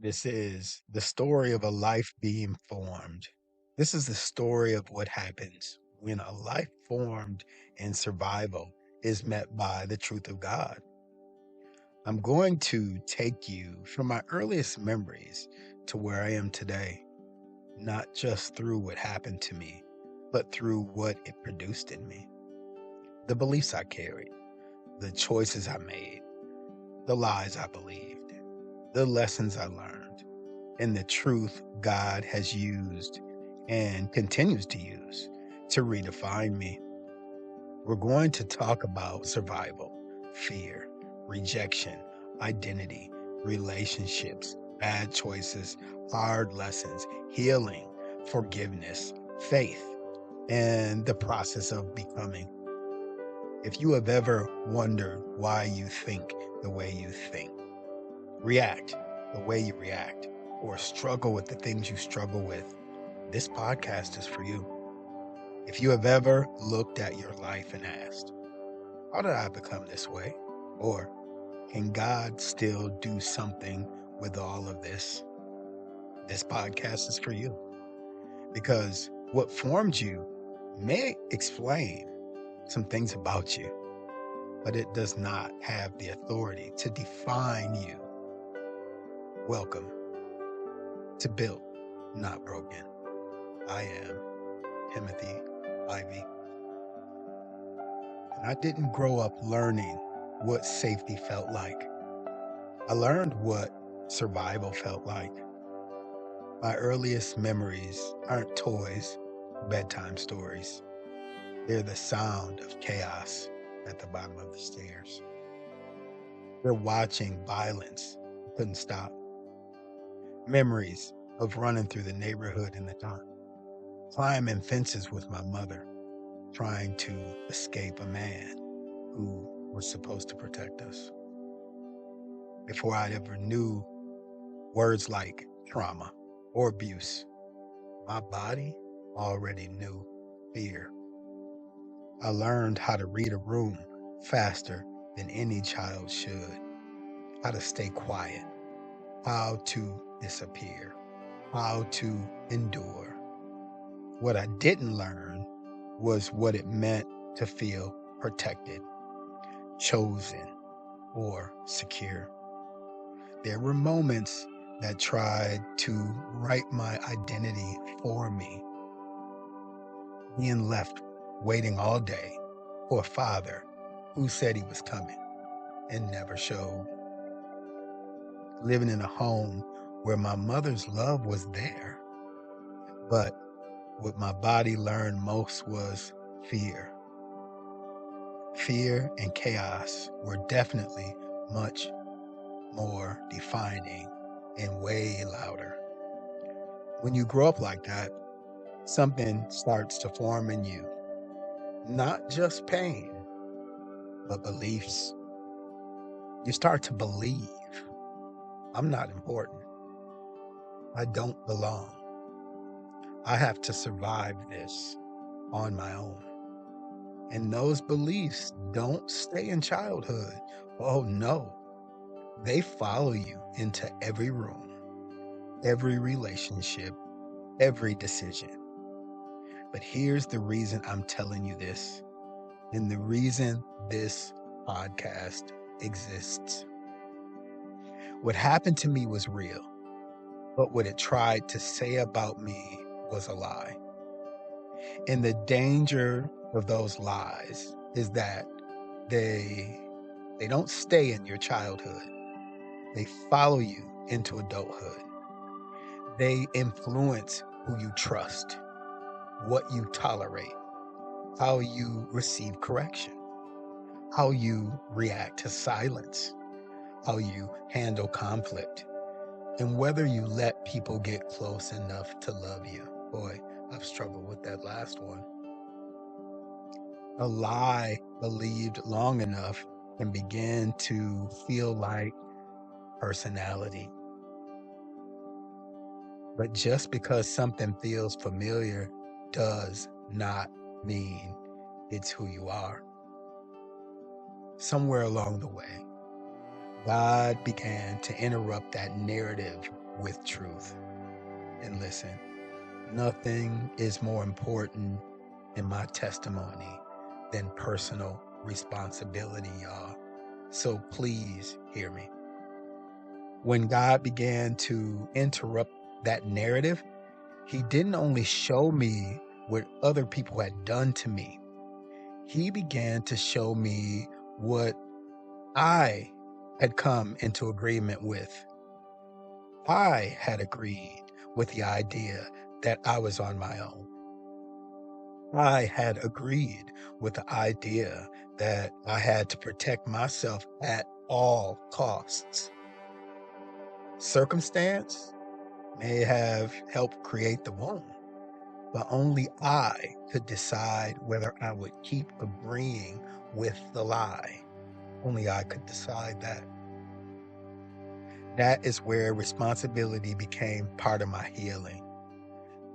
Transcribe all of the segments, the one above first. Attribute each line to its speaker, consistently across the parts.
Speaker 1: This is the story of a life being formed. This is the story of what happens when a life formed in survival is met by the truth of God. I'm going to take you from my earliest memories to where I am today, not just through what happened to me, but through what it produced in me. The beliefs I carried, the choices I made, the lies I believed, the lessons I learned, and the truth God has used and continues to use to redefine me. We're going to talk about survival, fear, rejection, identity, relationships, bad choices, hard lessons, healing, forgiveness, faith, and the process of becoming. If you have ever wondered why you think the way you think, react the way you react, or struggle with the things you struggle with, this podcast is for you. If you have ever looked at your life and asked, how did I become this way? Or can God still do something with all of this? This podcast is for you. Because what formed you may explain some things about you, but it does not have the authority to define you. Welcome to Built, Not Broken. I am Timothy Ivy. And I didn't grow up learning what safety felt like. I learned what survival felt like. My earliest memories aren't toys, bedtime stories. They're the sound of chaos at the bottom of the stairs. They're watching violence couldn't stop. Memories of running through the neighborhood in the dark, climbing fences with my mother, trying to escape a man who was supposed to protect us. Before I ever knew words like trauma or abuse, my body already knew fear. I learned how to read a room faster than any child should, how to stay quiet, how to disappear, how to endure. What I didn't learn was what it meant to feel protected, chosen, or secure. There were moments that tried to write my identity for me, being left waiting all day for a father who said he was coming and never showed. Living in a home where my mother's love was there, but what my body learned most was fear. Fear and chaos were definitely much more defining and way louder. When you grow up like that, something starts to form in you. Not just pain, but beliefs. You start to believe, I'm not important. I don't belong. I have to survive this on my own. And those beliefs don't stay in childhood. Oh no, they follow you into every room, every relationship, every decision. But here's the reason I'm telling you this, and the reason this podcast exists. What happened to me was real, but what it tried to say about me was a lie. And the danger of those lies is that they don't stay in your childhood. They follow you into adulthood. They influence who you trust, what you tolerate, how you receive correction, how you react to silence, how you handle conflict, and whether you let people get close enough to love you. Boy, I've struggled with that last one. A lie believed long enough can begin to feel like personality. But just because something feels familiar does not mean it's who you are. Somewhere along the way, God began to interrupt that narrative with truth. And listen, nothing is more important in my testimony than personal responsibility, y'all. So please hear me. When God began to interrupt that narrative, He didn't only show me what other people had done to me, He began to show me what I had come into agreement with. I had agreed with the idea that I was on my own. I had agreed with the idea that I had to protect myself at all costs. Circumstance may have helped create the wound, but only I could decide whether I would keep agreeing with the lie. Only I could decide that. That is where responsibility became part of my healing.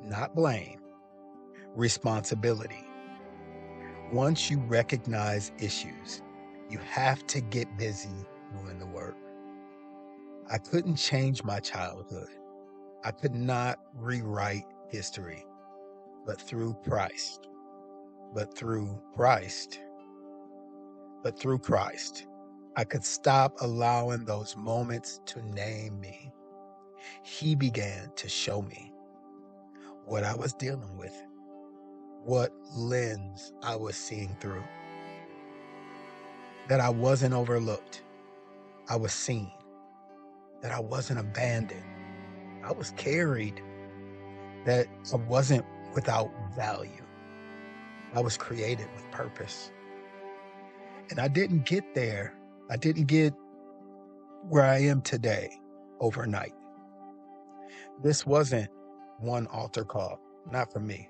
Speaker 1: Not blame, responsibility. Once you recognize issues, you have to get busy doing the work. I couldn't change my childhood. I could not rewrite history, but through Christ, but through Christ, but through Christ, I could stop allowing those moments to name me. He began to show me what I was dealing with, what lens I was seeing through, that I wasn't overlooked, I was seen, that I wasn't abandoned, I was carried, that I wasn't without value, I was created with purpose. And I didn't get there, I didn't get where I am today overnight. This wasn't one altar call, not for me.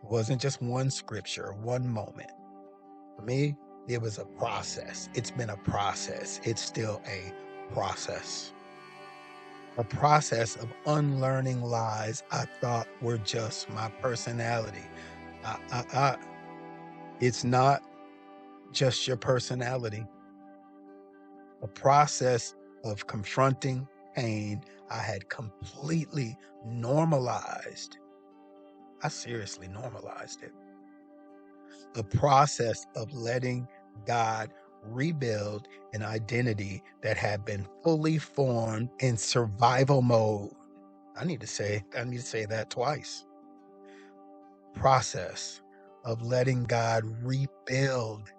Speaker 1: It wasn't just one scripture, one moment. For me, it was a process. It's been a process. It's still a process. A process of unlearning lies I thought were just my personality. It's not just your personality. A process of confronting pain I had completely normalized. I seriously normalized it. A process of letting God rebuild an identity that had been fully formed in survival mode. I need to say that twice. Process of letting God rebuild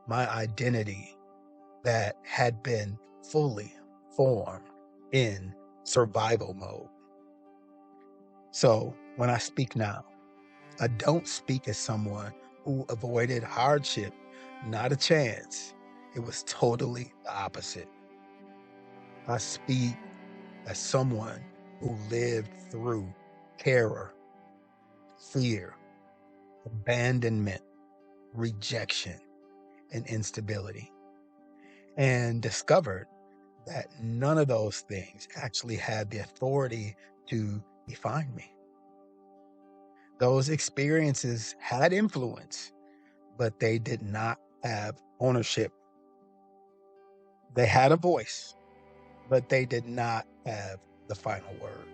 Speaker 1: my identity that had been fully formed in survival mode. So when I speak now, I don't speak as someone who avoided hardship. Not a chance. It was totally the opposite. I speak as someone who lived through terror, fear, abandonment, rejection, and instability, and discovered that none of those things actually had the authority to define me. Those experiences had influence, but they did not have ownership. They had a voice, but they did not have the final word.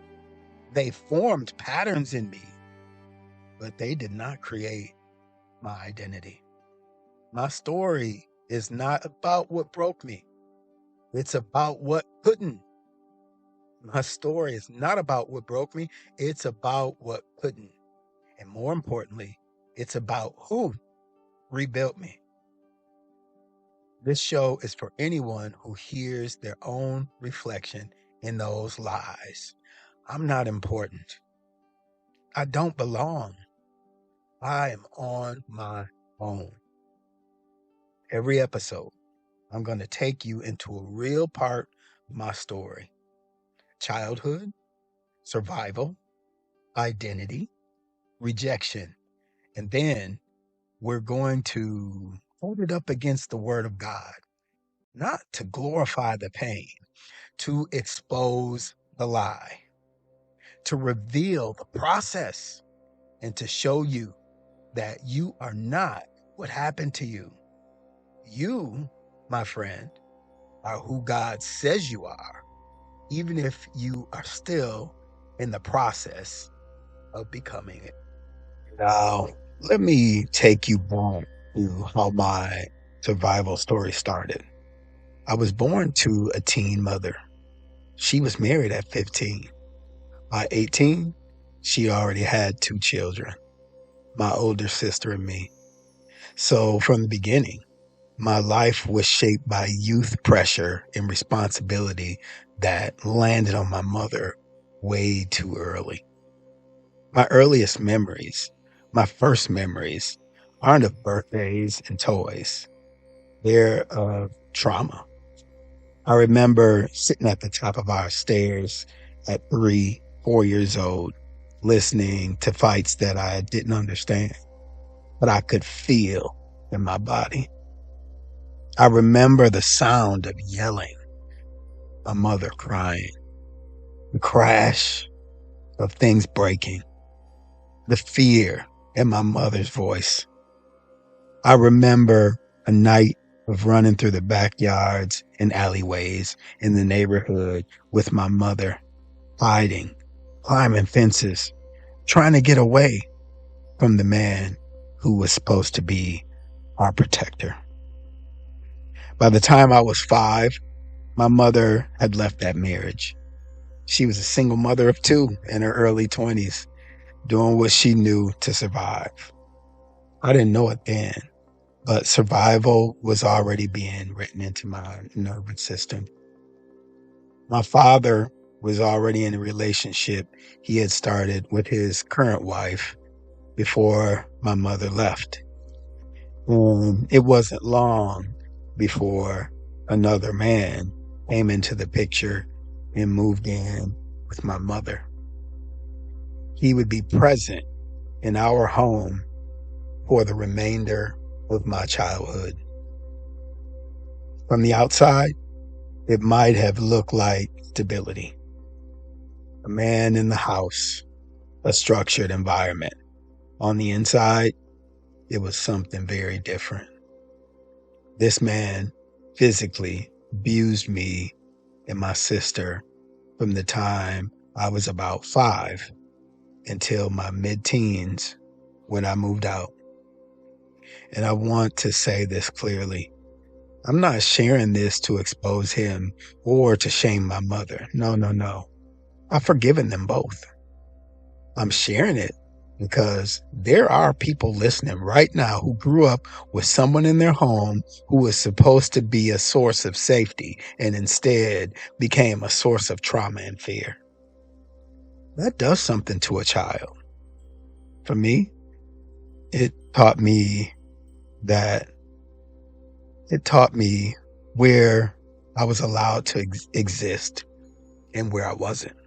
Speaker 1: They formed patterns in me, but they did not create my identity. My story is not about what broke me. It's about what couldn't. My story is not about what broke me. It's about what couldn't. And more importantly, it's about who rebuilt me. This show is for anyone who hears their own reflection in those lies. I'm not important. I don't belong. I am on my own. Every episode, I'm going to take you into a real part of my story. Childhood, survival, identity, rejection. And then we're going to hold it up against the Word of God, not to glorify the pain, to expose the lie, to reveal the process, and to show you that you are not what happened to you. You, my friend, are who God says you are. even if you are still in the process of becoming it. Now, let me take you back to how my survival story started. I was born to a teen mother. She was married at 15. By 18, she already had two children, my older sister and me. So from the beginning, my life was shaped by youth pressure and responsibility that landed on my mother way too early. My earliest memories, my first memories, aren't of birthdays and toys. They're of trauma. I remember sitting at the top of our stairs at 3, 4 years old, listening to fights that I didn't understand, but I could feel in my body. I remember the sound of yelling, my mother crying, the crash of things breaking, the fear in my mother's voice. I remember a night of running through the backyards and alleyways in the neighborhood with my mother, hiding, climbing fences, trying to get away from the man who was supposed to be our protector. By the time I was 5, my mother had left that marriage. She was a single mother of 2 in her early 20s, doing what she knew to survive. I didn't know it then, but survival was already being written into my nervous system. My father was already in a relationship he had started with his current wife before my mother left. It wasn't long before another man came into the picture and moved in with my mother. He would be present in our home for the remainder of my childhood. From the outside, it might have looked like stability. A man in the house, a structured environment. On the inside, it was something very different. This man physically abused me and my sister from the time I was about 5 until my mid-teens when I moved out. And I want to say this clearly. I'm not sharing this to expose him or to shame my mother. No, no, no. I've forgiven them both. I'm sharing it because there are people listening right now who grew up with someone in their home who was supposed to be a source of safety and instead became a source of trauma and fear. That does something to a child. For me, it taught me that it taught me where I was allowed to exist and where I wasn't.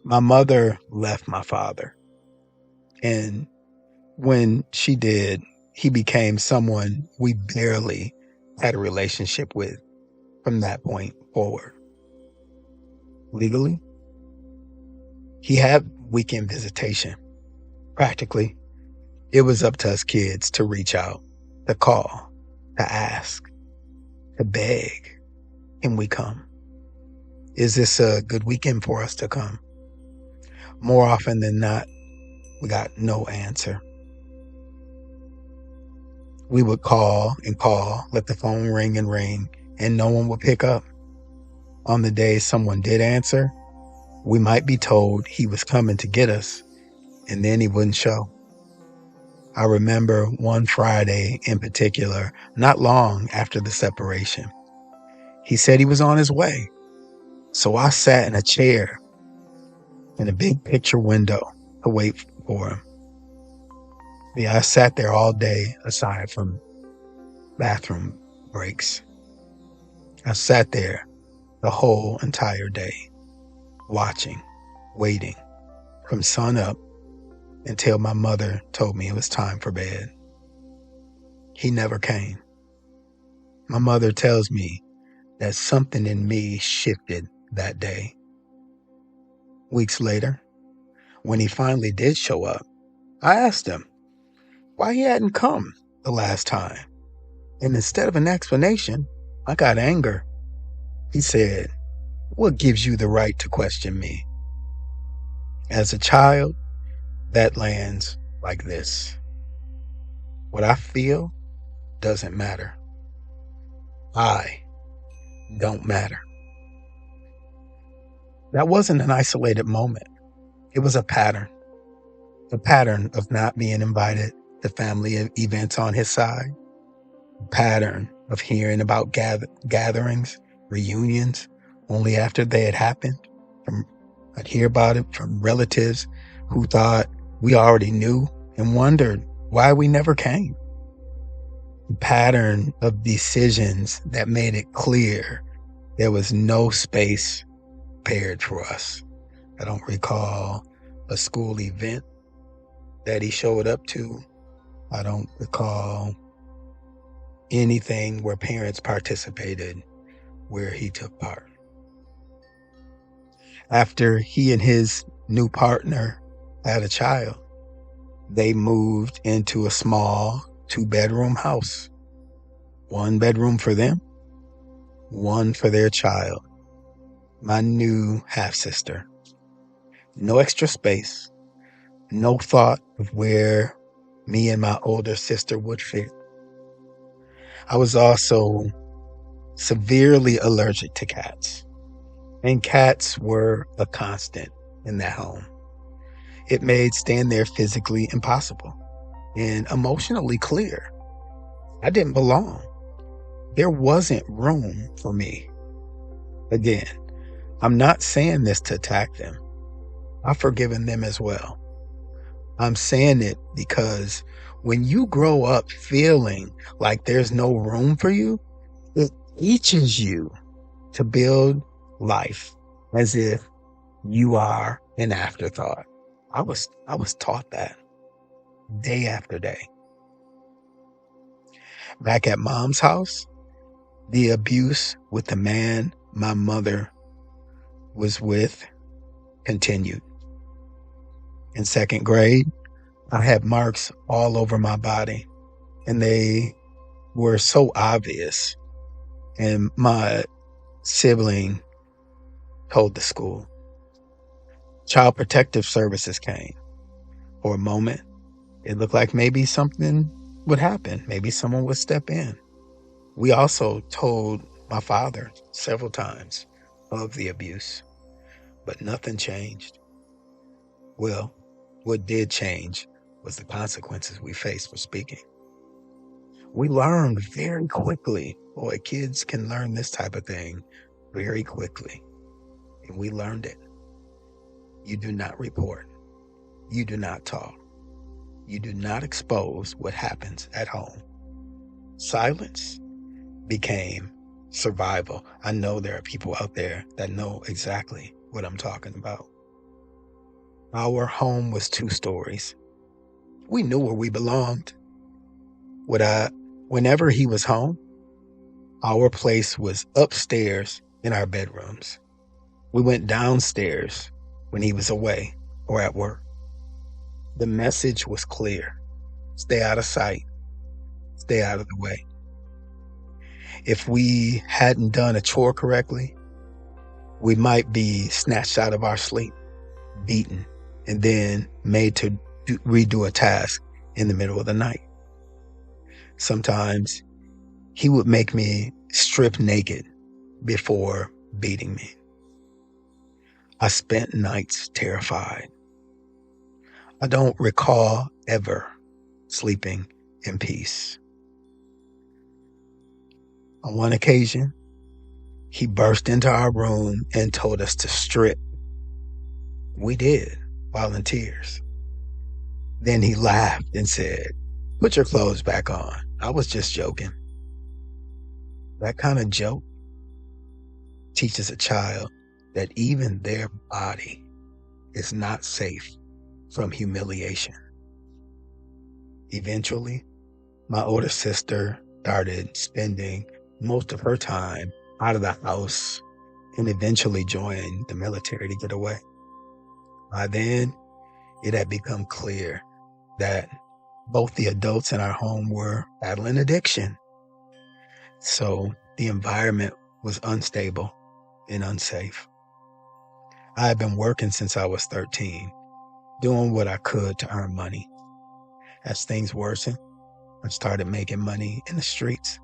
Speaker 1: My mother left my father, and when she did, he became someone we barely had a relationship with from that point forward. Legally, he had weekend visitation. Practically, it was up to us kids to reach out, to call, to ask, to beg. Can we come? Is this a good weekend for us to come? More often than not, we got no answer. We would call and call, let the phone ring and ring, and no one would pick up. On the day someone did answer, we might be told he was coming to get us, and then he wouldn't show. I remember one Friday in particular, not long after the separation. He said he was on his way. So I sat in a chair in a big picture window to wait for him. Yeah, I sat there all day aside from bathroom breaks. I sat there the whole entire day, watching, waiting, from sun up until my mother told me it was time for bed. He never came. My mother tells me that something in me shifted that day. Weeks later, when he finally did show up, I asked him why he hadn't come the last time. And instead of an explanation, I got anger. He said, What gives you the right to question me? As a child, that lands like this. What I feel doesn't matter. I don't matter. That wasn't an isolated moment. It was a pattern of not being invited to family events on his side, a pattern of hearing about gatherings, reunions, only after they had happened. I'd hear about it from relatives who thought we already knew and wondered why we never came. A pattern of decisions that made it clear there was no space prepared for us. I don't recall a school event that he showed up to. I don't recall anything where parents participated where he took part. After he and his new partner had a child, they moved into a small 2-bedroom house. 1 bedroom for them, 1 for their child, my new half-sister. No extra space, no thought of where me and my older sister would fit. I was also severely allergic to cats, and cats were a constant in that home. It made staying there physically impossible and emotionally clear. I didn't belong. There wasn't room for me. Again, I'm not saying this to attack them. I've forgiven them as well. I'm saying it because when you grow up feeling like there's no room for you, it teaches you to build life as if you are an afterthought. I was taught that day after day. Back at mom's house, the abuse with the man my mother was with continued. In 2nd grade, I had marks all over my body, and they were so obvious. And my sibling told the school. Child Protective Services came. For a moment, it looked like maybe something would happen. Maybe someone would step in. We also told my father several times of the abuse, but nothing changed. Well, what did change was the consequences we faced for speaking. We learned very quickly. Boy, kids can learn this type of thing very quickly. And we learned it. You do not report. You do not talk. You do not expose what happens at home. Silence became survival. I know there are people out there that know exactly what I'm talking about. Our home was 2 stories. We knew where we belonged. Whenever he was home, our place was upstairs in our bedrooms. We went downstairs when he was away or at work. The message was clear. Stay out of sight. Stay out of the way. If we hadn't done a chore correctly, we might be snatched out of our sleep, beaten, and then made to redo a task in the middle of the night. Sometimes he would make me strip naked before beating me. I spent nights terrified. I don't recall ever sleeping in peace. On one occasion, he burst into our room and told us to strip. We did, volunteers. Then he laughed and said, "Put your clothes back on. I was just joking." That kind of joke teaches a child that even their body is not safe from humiliation. Eventually, my older sister started spending most of her time out of the house and eventually joined the military to get away. By then, it had become clear that both the adults in our home were battling addiction. So the environment was unstable and unsafe. I had been working since I was 13, doing what I could to earn money. As things worsened, I started making money in the streets.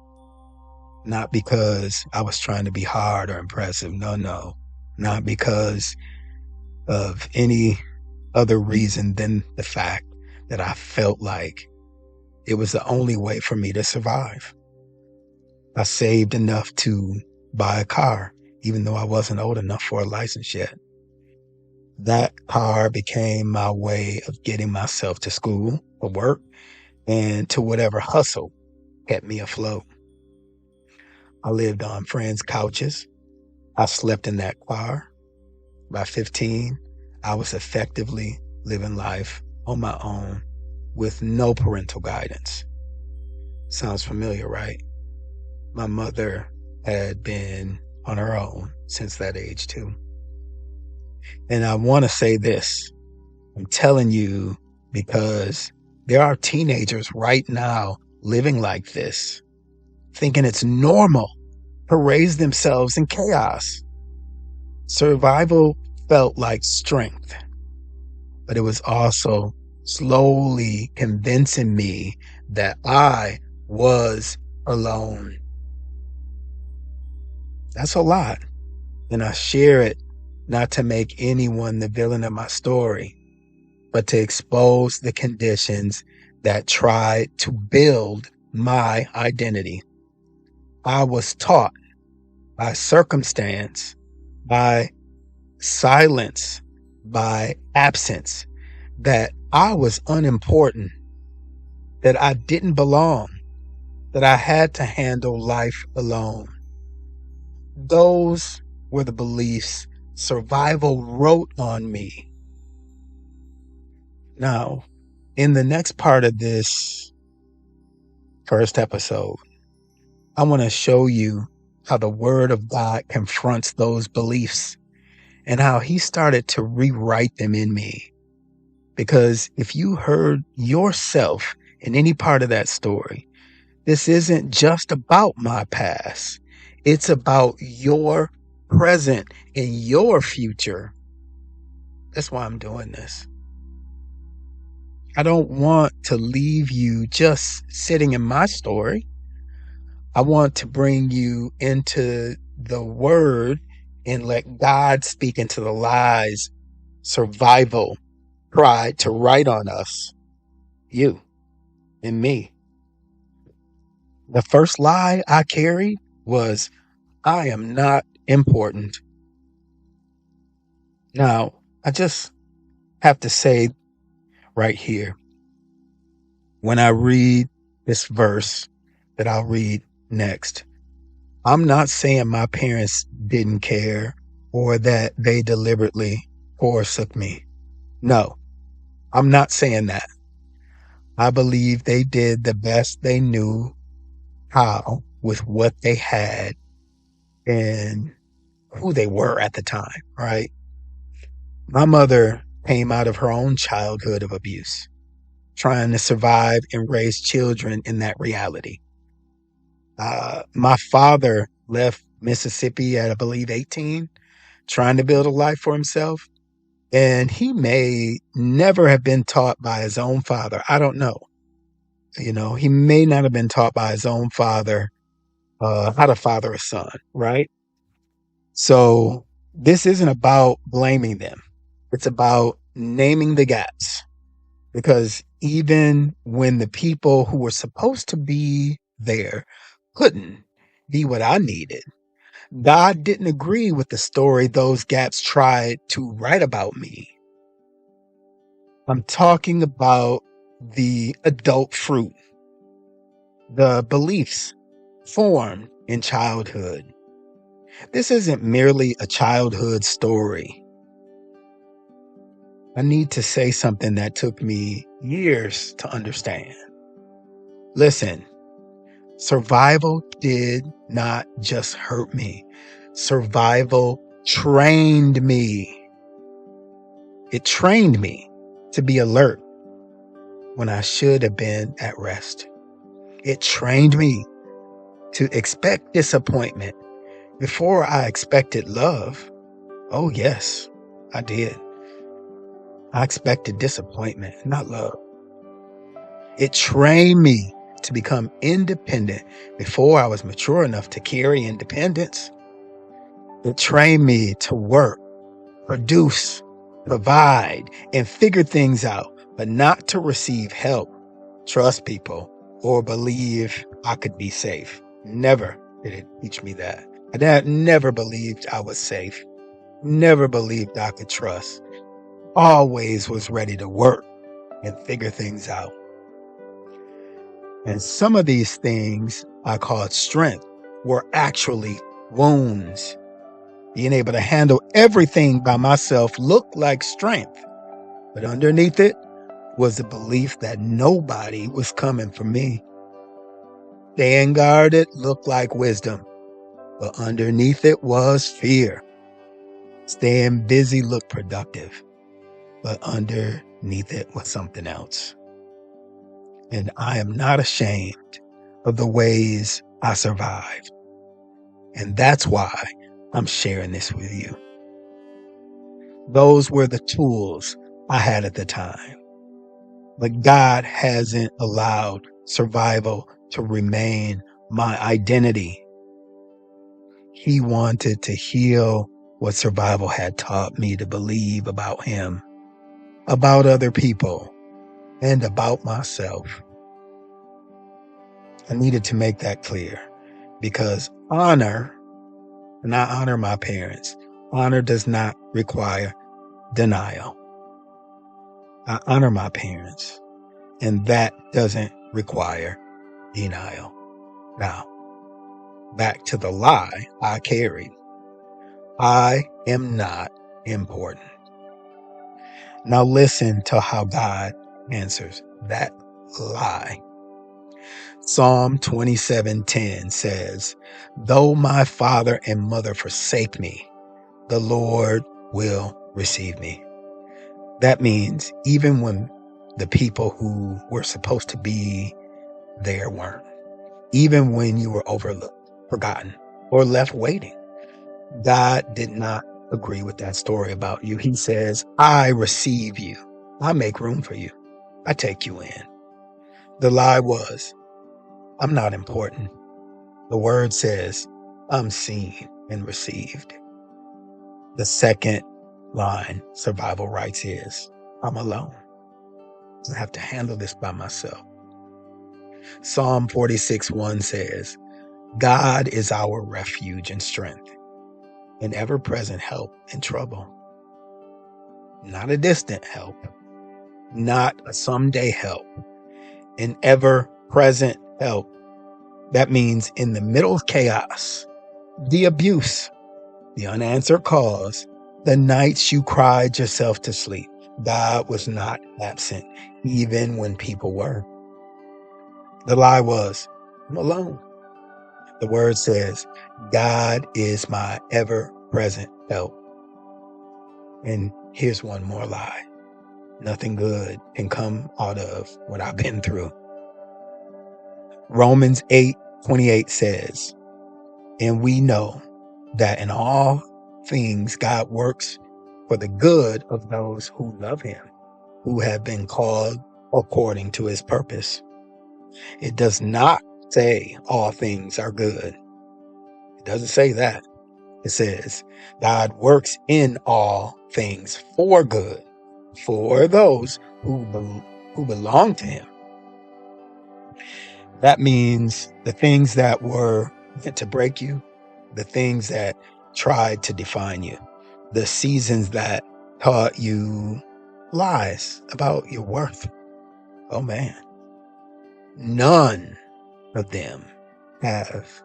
Speaker 1: Not because I was trying to be hard or impressive. No, no. Not because of any other reason than the fact that I felt like it was the only way for me to survive. I saved enough to buy a car, even though I wasn't old enough for a license yet. That car became my way of getting myself to school or work and to whatever hustle kept me afloat. I lived on friends' couches. I slept in that car. By 15, I was effectively living life on my own with no parental guidance. Sounds familiar, right? My mother had been on her own since that age too. And I want to say this. I'm telling you because there are teenagers right now living like this, thinking it's normal to raise themselves in chaos. Survival felt like strength, but it was also slowly convincing me that I was alone. That's a lot. And I share it not to make anyone the villain of my story, but to expose the conditions that tried to build my identity. I was taught by circumstance, by silence, by absence, that I was unimportant, that I didn't belong, that I had to handle life alone. Those were the beliefs survival wrote on me. Now, in the next part of this first episode, I want to show you how the Word of God confronts those beliefs and how He started to rewrite them in me. Because if you heard yourself in any part of that story, this isn't just about my past. It's about your present and your future. That's why I'm doing this. I don't want to leave you just sitting in my story. I want to bring you into the Word and let God speak into the lies survival tried to write on us, you and me. The first lie I carried was, I am not important. Now, I just have to say right here, when I read this verse that I'll read next, I'm not saying my parents didn't care or that they deliberately forsook me. No, I'm not saying that. I believe they did the best they knew how with what they had and who they were at the time, right? My mother came out of her own childhood of abuse, trying to survive and raise children in that reality. My father left Mississippi at, I believe, 18, trying to build a life for himself. And he may never have been taught by his own father. I don't know. He may not have been taught by his own father how to father a son, right? So this isn't about blaming them. It's about naming the gaps. Because even when the people who were supposed to be there couldn't be what I needed, God didn't agree with the story those gaps tried to write about me. I'm talking about the adult fruit, the beliefs formed in childhood. This isn't merely a childhood story. I need to say something that took me years to understand. Listen, survival did not just hurt me. Survival trained me. It trained me to be alert when I should have been at rest. It trained me to expect disappointment Before I expected love, oh yes, I did. I expected disappointment, not love. It trained me to become independent before I was mature enough to carry independence. It trained me to work, produce, provide, and figure things out, but not to receive help, trust people, or believe I could be safe. Never did it teach me that. Never believed I was safe. Never believed I could trust. Always was ready to work and figure things out. And some of these things I called strength were actually wounds. Being able to handle everything by myself looked like strength, but underneath it was the belief that nobody was coming for me. Staying guarded looked like wisdom, but underneath it was fear. Staying busy looked productive, but underneath it was something else. And I am not ashamed of the ways I survived. And that's why I'm sharing this with you. Those were the tools I had at the time. But God hasn't allowed survival to remain my identity. He wanted to heal what survival had taught me to believe about Him, about other people, and about myself. I needed to make that clear because honor, and I honor my parents, honor does not require denial. I honor my parents, and that doesn't require denial. Now, back to the lie I carried. I am not important. Now listen to how God answers that lie. Psalm 27:10 says, "Though my father and mother forsake me, the Lord will receive me." That means even when the people who were supposed to be there weren't, even when you were overlooked, forgotten, or left waiting, God did not agree with that story about you. He says, I receive you. I make room for you. I take you in. The lie was, I'm not important. The word says, I'm seen and received. The second line survival writes is, I'm alone. I have to handle this by myself. Psalm 46:1 says, God is our refuge and strength, an ever-present help in trouble. Not a distant help, not a someday help, an ever-present help. That means in the middle of chaos, the abuse, the unanswered calls, the nights you cried yourself to sleep, God was not absent, even when people were. The lie was, I'm alone. The word says, God is my ever-present help. And here's one more lie. Nothing good can come out of what I've been through. Romans 8:28 says, and we know that in all things God works for the good of those who love Him, who have been called according to His purpose. It does not say all things are good. It doesn't say that. It says God works in all things for good for those who belong to Him. That means the things that were meant to break you, the things that tried to define you, the seasons that taught you lies about your worth. Oh man, none of them have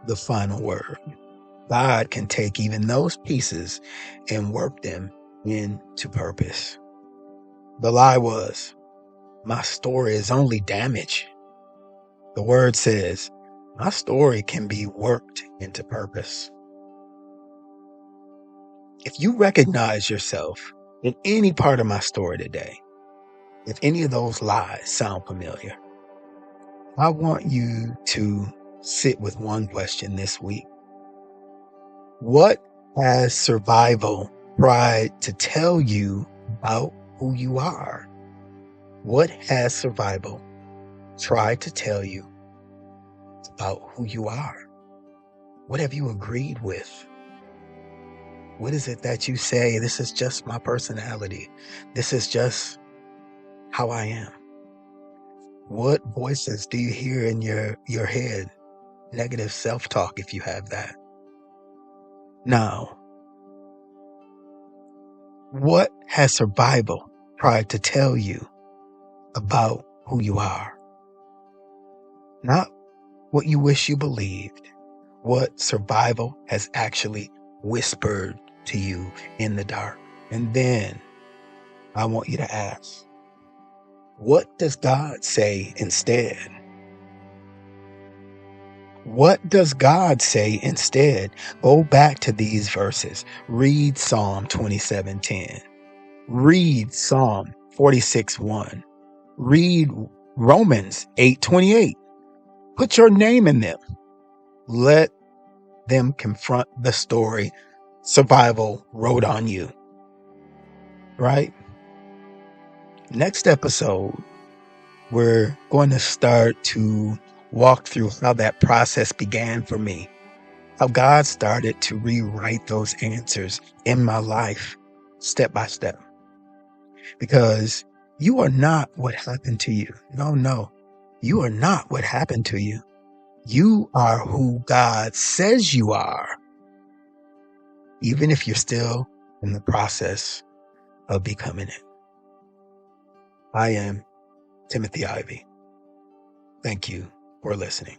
Speaker 1: the final word. God can take even those pieces and work them into purpose. The lie was, my story is only damage. The word says, my story can be worked into purpose. If you recognize yourself in any part of my story today, if any of those lies sound familiar, I want you to sit with one question this week. What has survival tried to tell you about who you are? What has survival tried to tell you about who you are? What have you agreed with? What is it that you say, this is just my personality? This is just how I am. What voices do you hear in your head? Negative self-talk, if you have that. Now, what has survival tried to tell you about who you are? Not what you wish you believed, what survival has actually whispered to you in the dark. And then I want you to ask, what does God say instead? What does God say instead? Go back to these verses. Read Psalm 27:10. Read Psalm 46:1. Read Romans 8:28. Put your name in them. Let them confront the story survival wrote on you. Right? Next episode, we're going to start to walk through how that process began for me, how God started to rewrite those answers in my life step by step. Because you are not what happened to you. No. You are not what happened to you. You are who God says you are, even if you're still in the process of becoming it. I am Timothy Ivy. Thank you for listening.